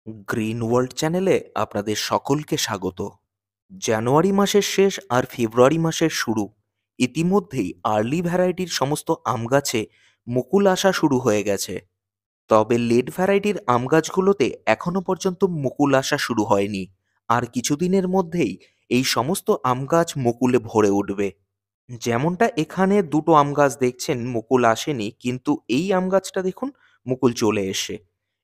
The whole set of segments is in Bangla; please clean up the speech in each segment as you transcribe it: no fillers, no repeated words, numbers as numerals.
গ্রিন ওয়ার্ল্ড চ্যানেলে আপনাদের সকলকে স্বাগত। জানুয়ারি মাসের শেষ আর ফেব্রুয়ারি মাসের শুরু ইতিমধ্যেই আর্লি ভ্যারাইটির সমস্ত আম গাছে মুকুল আসা শুরু হয়ে গেছে। তবে লেট ভ্যারাইটির আম গাছগুলোতে এখনো পর্যন্ত মুকুল আসা শুরু হয়নি। আর কিছুদিনের মধ্যেই এই সমস্ত আম গাছ মুকুলে ভরে উঠবে। যেমনটা এখানে দুটো আম গাছ দেখছেন মুকুল আসেনি, কিন্তু এই আম গাছটা দেখুন মুকুল চলে এসে।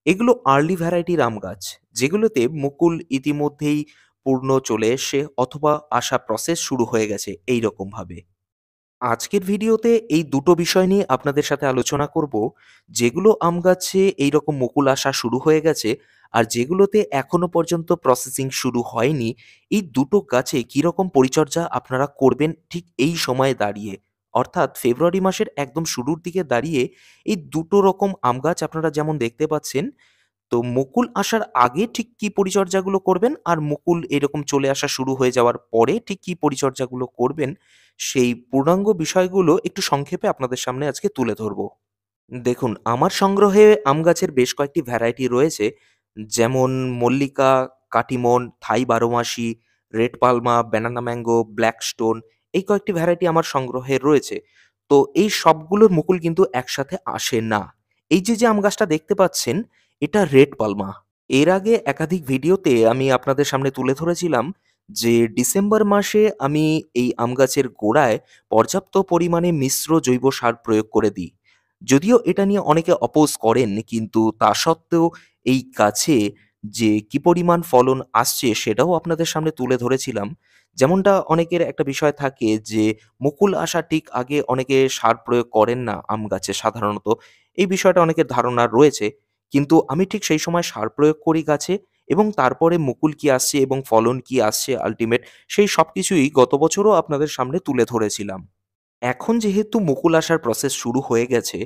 এগুলো আর্লি ভ্যারাইটির আম গাছ, যেগুলোতে মুকুল ইতিমধ্যেই পূর্ণ চলে এসে অথবা আসা প্রসেস শুরু হয়ে গেছে এই রকম ভাবে। আজকের ভিডিওতে এই দুটো বিষয় নিয়ে আপনাদের সাথে আলোচনা করব। যেগুলো আম গাছে এইরকম মুকুল আসা শুরু হয়ে গেছে আর যেগুলোতে এখনো পর্যন্ত প্রসেসিং শুরু হয়নি, এই দুটো গাছে কীরকম পরিচর্যা আপনারা করবেন ঠিক এই সময়ে দাঁড়িয়ে, অর্থাৎ ফেব্রুয়ারি মাসের একদম শুরুর দিকে দাঁড়িয়ে। এই দুটো রকম আম গাছ আপনারা যেমন দেখতে পাচ্ছেন, তো মুকুল আসার আগে ঠিক কি পরিচর্যাগুলো করবেন আর মুকুল এরকম চলে আসা শুরু হয়ে যাওয়ার পরে ঠিক কি পরিচর্যাগুলো করবেন, সেই পূর্ণাঙ্গ বিষয়গুলো একটু সংক্ষেপে আপনাদের সামনে আজকে তুলে ধরব। দেখুন, আমার সংগ্রহে আম গাছের বেশ কয়েকটি ভ্যারাইটি রয়েছে। যেমন Mallika, Katimon, Thai Baromasi, red Palmer, banana mango, black stone, এই কয়েকটি ভ্যারাইটি আমার সংগ্রহে রয়েছে। তো এই সবগুলোর মুকুল কিন্তু একসাথে আসে না। এই যে আম গাছটা দেখতে পাচ্ছেন, এটা রেড পালমা। এর আগে একাধিক ভিডিওতে আমি আপনাদের সামনে তুলে ধরেছিলাম যে ডিসেম্বর মাসে আমি এই আম গাছের গোড়ায় পর্যাপ্ত পরিমাণে মিশ্র জৈব সার প্রয়োগ করে দিই। যদিও এটা নিয়ে অনেকে অপোজ করেন, কিন্তু তা সত্ত্বেও এই গাছে যে কি পরিমাণ ফলন আসছে সেটাও আপনাদের সামনে তুলে ধরেছিলাম। যেমনটা অনেকের একটা বিষয় থাকে যে মুকুল আসার ঠিক আগে অনেকে সার প্রয়োগ করেন না আম গাছে সাধারণত। এই বিষয়টা অনেকের ধারণা রয়েছে। কিন্তু আমি ঠিক সেই সময় সার প্রয়োগ করি গাছে, এবং তারপরে মুকুল কি আসছে এবং ফলন কি আসছে আল্টিমেট, সেই সবকিছুই গত বছরও আপনাদের সামনে তুলে ধরেছিলাম। এখন যেহেতু মুকুল আসার প্রসেস শুরু হয়ে গেছে,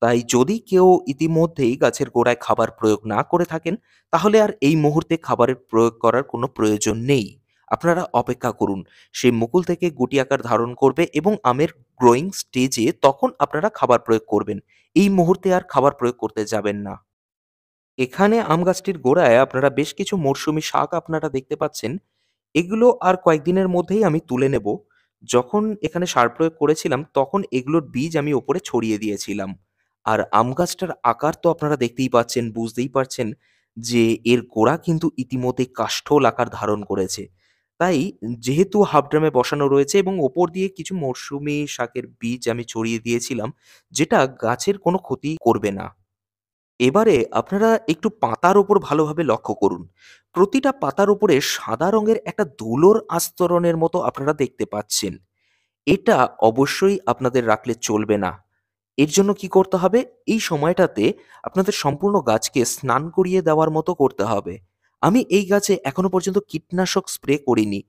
তাই যদি কেউ ইতিমধ্যেই গাছের গোড়ায় খাবার প্রয়োগ না করে থাকেন, তাহলে আর এই মুহূর্তে খাবারের প্রয়োগ করার কোনো প্রয়োজন নেই। আপনারা অপেক্ষা করুন। সেই মুকুল থেকে গুটি আকার ধারণ করবে এবং আমের গ্রোয়িং স্টেজে তখন আপনারা খাবার প্রয়োগ করবেন। এই মুহূর্তে আর খাবার প্রয়োগ করতে যাবেন না। এখানে আম গাছটির গোড়ায় আপনারা বেশ কিছু মরশুমি শাক আপনারা দেখতে পাচ্ছেন। এগুলো আর কয়েকদিনের মধ্যেই আমি তুলে নেব। যখন এখানে সার প্রয়োগ করেছিলাম, তখন এগুলোর বীজ আমি ওপরে ছড়িয়ে দিয়েছিলাম। আর আম গাছটার আকার তো আপনারা দেখতেই পাচ্ছেন, বুঝতেই পারছেন যে এর গোড়া কিন্তু ইতিমধ্যেই কাষ্ঠল আকার ধারণ করেছে। তাই যেহেতু হাফ ড্রামে বসানো রয়েছে এবং ওপর দিয়ে কিছু মরশুমি শাকের বীজ আমি ছড়িয়ে দিয়েছিলাম, যেটা গাছের কোনো ক্ষতি করবে না। এবারে আপনারা একটু পাতার উপর ভালোভাবে লক্ষ্য করুন। প্রতিটা পাতার উপরে সাদা রঙের একটা ধুলোর আস্তরণের মতো আপনারা দেখতে পাচ্ছেন। এটা অবশ্যই আপনাদের রাখলে চলবে না। এর জন্য কি করতে হবে? এই সময়টাতে আপনাদের সম্পূর্ণ গাছকে স্নান করিয়ে দেওয়ার মতো করতে হবে। আমি এই গাছে এখনো পর্যন্ত কীটনাশক স্প্রে করিনি।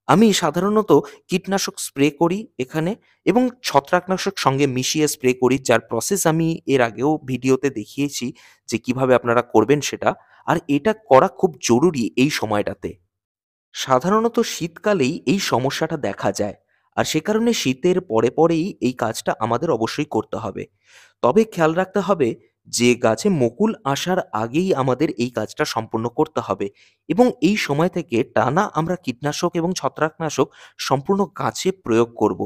আমি সাধারণত কীটনাশক স্প্রে করি এখানে, এবং ছত্রাকনাশক সঙ্গে মিশিয়ে স্প্রে করি, যার প্রসেস আমি এর আগেও ভিডিওতে দেখিয়েছি যে কিভাবে আপনারা করবেন সেটা। আর এটা করা খুব জরুরি এই সময়টাতে। সাধারণত শীতকালেই এই সমস্যাটা দেখা যায়। আর সে কারণে শীতের পরেই এই কাজটা আমাদের অবশ্যই করতে হবে। তবে খেয়াল রাখতে হবে যে গাছে মুকুল আসার আগেই আমাদের এই কাজটা সম্পূর্ণ করতে হবে, এবং এই সময় থেকে টানা আমরা কীটনাশক এবং ছত্রাকনাশক সম্পূর্ণ গাছে প্রয়োগ করব।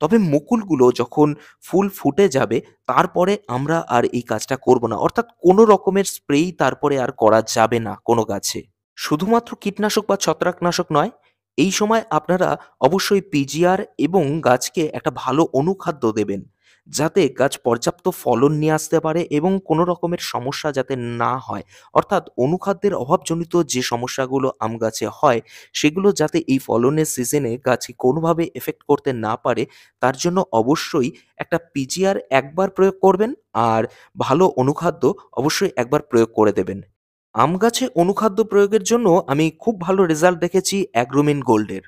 তবে মুকুলগুলো যখন ফুল ফুটে যাবে, তারপরে আমরা আর এই কাজটা করব না। অর্থাৎ কোনো রকমের স্প্রেই তারপরে আর করা যাবে না কোনো গাছে। শুধুমাত্র কীটনাশক বা ছত্রাকনাশক নয়, এই সময় আপনারা অবশ্যই পিজিআর এবং গাছকে একটা ভালো অনুখাদ্য দেবেন। যাতে গাছ পর্যাপ্ত ফলন নিয়ে আসতে পারে এবং কোনো রকমের সমস্যা যাতে না হয়। অর্থাৎ অনুখাদ্যের অভাবজনিত যে সমস্যাগুলো আম গাছে হয়, সেগুলো যাতে এই ফলনের সিজনে গাছকে কোনোভাবে এফেক্ট করতে না পারে, তার জন্য অবশ্যই একটা পিজিআর একবার প্রয়োগ করবেন, আর ভালো অনুখাদ্য অবশ্যই একবার প্রয়োগ করে দেবেন। আম গাছে অনুখাদ্য প্রয়োগের জন্য আমি খুব ভালো রেজাল্ট দেখেছি অ্যাগ্রোমিন গোল্ডের,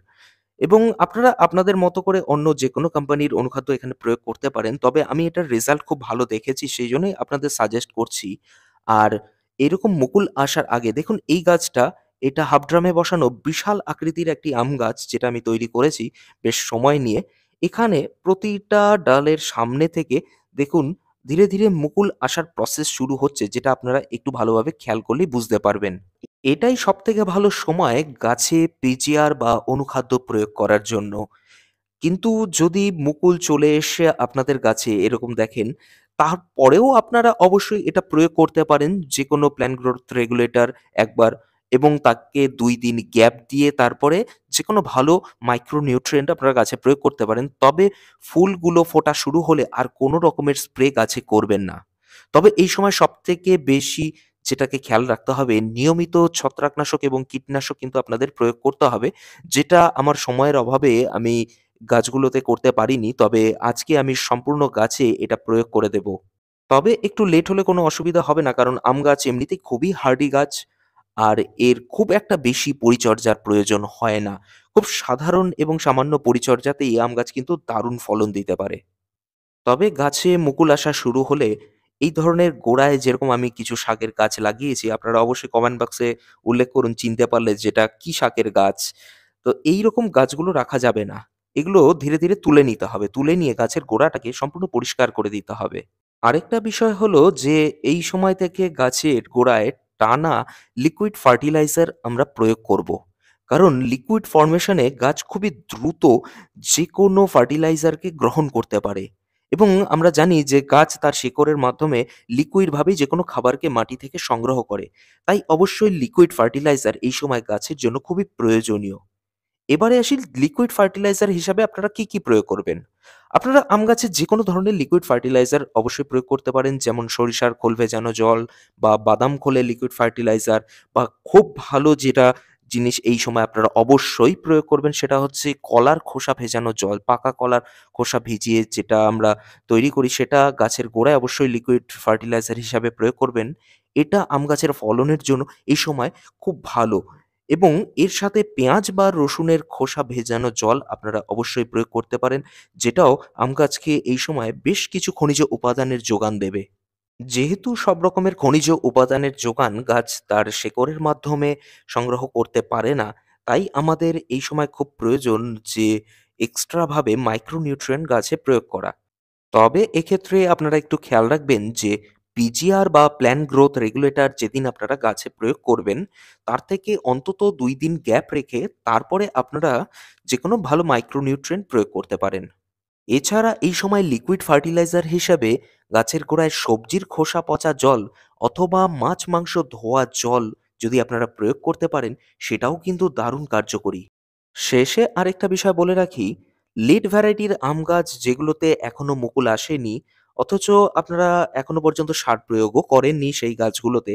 এবং আপনারা আপনাদের মতো করে অন্য যেকোনো কোম্পানির অনুখাদ্য এখানে প্রয়োগ করতে পারেন। তবে আমি এটার রেজাল্ট খুব ভালো দেখেছি, সেইজন্যই আপনাদের সাজেস্ট করছি। আর এরকম মুকুল আসার আগে দেখুন, এই গাছটা, এটা হাফ ড্রামে বসানো বিশাল আকৃতির একটি আম গাছ, যেটা আমি তৈরি করেছি বেশ সময় নিয়ে। এখানে প্রতিটা ডালের সামনে থেকে দেখুন ধীরে ধীরে মুকুল আসার প্রসেস শুরু হচ্ছে, যেটা আপনারা একটু ভালোভাবে খেয়াল করলেই বুঝতে পারবেন। এটাই সবথেকে ভালো সময় গাছে পিজিআর বা অনুখাদ্য প্রয়োগ করার জন্য। কিন্তু যদি মুকুল চলে এসে আপনাদের গাছে এরকম দেখেন, তারপরেও আপনারা অবশ্যই এটা প্রয়োগ করতে পারেন যেকোনো প্ল্যান্ট গ্রোথ রেগুলেটর একবার, এবং তাকে ২ দিন গ্যাপ দিয়ে তারপরে যেকোনো ভালো মাইক্রো নিউট্রিয়েন্ট আপনারা গাছে প্রয়োগ করতে পারেন। তবে ফুলগুলো ফোটা শুরু হলে আর কোনো রকমের স্প্রে গাছে করবেন না। তবে এই সময় সবথেকে বেশি যেটাকে খেয়াল রাখতে হবে, নিয়মিত ছত্রাকনাশক এবং কীটনাশক কিন্তু আপনাদের প্রয়োগ করতে হবে। যেটা আমার সময়ের অভাবে আমি গাছগুলোতে করতে পারিনি। তবে আজকে আমি সম্পূর্ণ গাছে এটা প্রয়োগ করে দেব। তবে একটু লেট হলে কোনো অসুবিধা হবে না। কারণ আম গাছ এমনিতেই খুবই হার্ডি গাছ। আর এর খুব একটা বেশি পরিচর্যার প্রয়োজন হয় না। খুব সাধারণ এবং সামান্য পরিচর্যাতেই আম গাছ কিন্তু দারুণ ফলন দিতে পারে। তবে গাছে মুকুল আসা শুরু হলে এই ধরনের গোড়ায় যেরকম আমি কিছু শাকের গাছ লাগিয়েছি, আপনারা অবশ্যই কমেন্ট বক্সে উল্লেখ করুন চিনতে পারলে যেটা কি শাকের গাছ। তো এইরকম গাছগুলো রাখা যাবে না। এগুলো ধীরে, ধীরে তুলে নিতে হবে। তুলে নিয়ে গাছের গোড়াটাকে সম্পূর্ণ পরিষ্কার করে দিতে হবে। আরেকটা বিষয় হলো যে এই সময় থেকে গাছের গোড়ায় টানা লিকুইড ফার্টিলাইজার আমরা প্রয়োগ করব। কারণ লিকুইড ফরমেশনে গাছ খুবই দ্রুত যেকোনো ফার্টিলাইজারকে গ্রহণ করতে পারে, এবং আমরা জানি যে গাছ তার শিকড়ের মাধ্যমে লিকুইড ভাবেই যেকোনো খাবারকে মাটি থেকে সংগ্রহ করে। তাই অবশ্যই লিকুইড ফার্টিলাইজার এই সময় গাছের জন্য খুবই প্রয়োজনীয়। এবারে আসি লিকুইড ফার্টিলাইজার হিসাবে আপনারা কি প্রয়োগ করবেন? আপনারা আম গাছে যেকোনো ধরনের লিকুইড ফার্টিলাইজার অবশ্যই প্রয়োগ করতে পারেন। যেমন সরিষার খোল ভেজানো জল বা বাদাম খোলে লিকুইড ফার্টিলাইজার, বা খুব ভালো যেটা জিনিস এই সময় আপনারা অবশ্যই প্রয়োগ করবেন সেটা হচ্ছে কলার খোসা ভেজানো জল। পাকা কলার খোসা ভিজিয়ে যেটা আমরা তৈরি করি সেটা গাছের গোড়ায় অবশ্যই লিকুইড ফার্টিলাইজার হিসাবে প্রয়োগ করবেন। এটা আম গাছের ফলনের জন্য এই সময় খুব ভালো। এবং এর সাথে পেঁয়াজ বা রসুনের খোসা ভেজানো জল আপনারা অবশ্যই প্রয়োগ করতে পারেন, যেটাও আম গাছকে এই সময় বেশ কিছু খনিজ উপাদানের যোগান দেবে। যেহেতু সব রকমের খনিজ উপাদানের যোগান গাছ তার শেকড়ের মাধ্যমে সংগ্রহ করতে পারে না, তাই আমাদের এই সময় খুব প্রয়োজন যে এক্সট্রা ভাবে মাইক্রোনিউট্রিয়েন্ট গাছে প্রয়োগ করা। তবে এক্ষেত্রে আপনারা একটু খেয়াল রাখবেন যে পিজিআর বা প্ল্যান্ট গ্রোথ রেগুলেটর যেদিন আপনারা গাছে প্রয়োগ করবেন, তার থেকে অন্তত ২ দিন গ্যাপ রেখে তারপরে আপনারা যেকোনো ভালো মাইক্রোনিউট্রিয়েন্ট প্রয়োগ করতে পারেন। এছাড়া এই সময় লিকুইড ফার্টিলাইজার হিসাবে গাছের গোড়ায় সবজির খোসা পচা জল অথবা মাছ মাংস ধোয়া জল যদি আপনারা প্রয়োগ করতে পারেন, সেটাও কিন্তু দারুণ কার্যকরী। শেষে আরেকটা বিষয় বলে রাখি, লিড ভ্যারাইটির আম গাছ যেগুলোতে এখনো মুকুল আসেনি, অথচ আপনারা এখনো পর্যন্ত সার প্রয়োগও করেননি সেই গাছগুলোতে,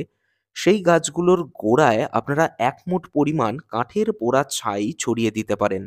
সেই গাছগুলোর গোড়ায় আপনারা ১ মুঠ পরিমাণ কাঠের পোড়া ছাই ছড়িয়ে দিতে পারেন।